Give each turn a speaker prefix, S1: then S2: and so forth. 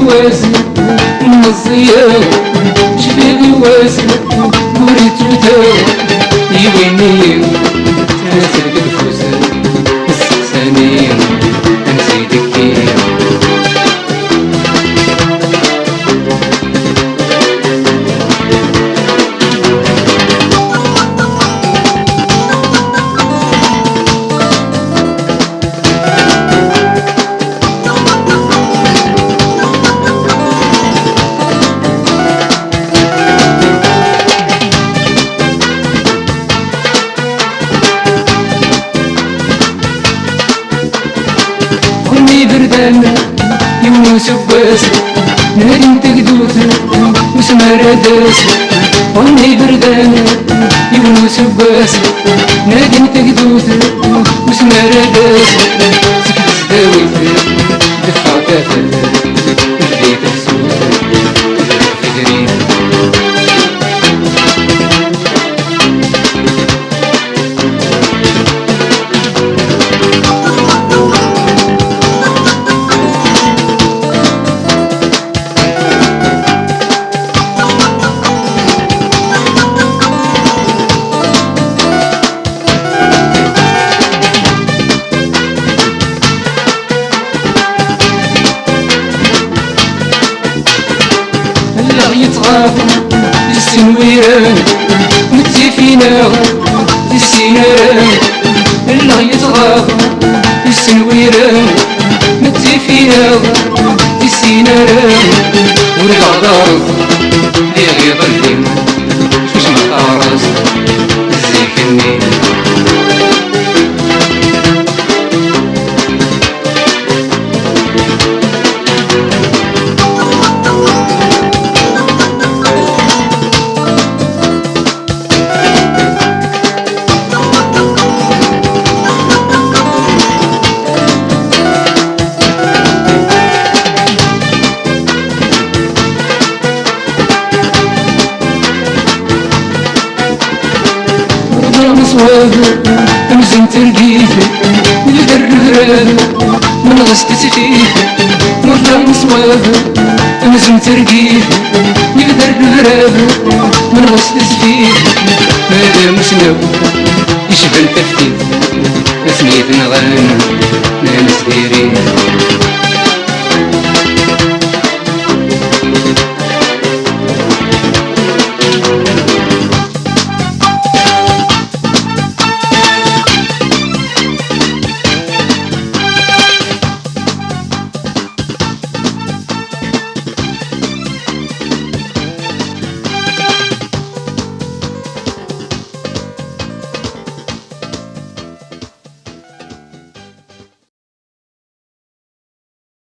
S1: واسم من الضياء شبابي واسم وريت وتاو يويني تنسلك الفوز السقساني نزيدك بردان يمنو سواس نادي تقدوت وسما راداس وني بردان يمنو سواس نادي تقدوت وسما راداس سكت سداويت دفع كافر بديت السوق فكرين يتغاب السنويران متي فينا السيناران الله يتغاب السنويران متي فينا السيناران ورجع دارك لي غير ظلم شوش ما تعرس الزيكني مزن ترقيف يدر الغراب من غسل تفيف مرة مصواب مزن ترقيف يقدر الغراب من غسل تفيف ماذا مسنو يشبه التفتيت اسميت نغان ناس ديرين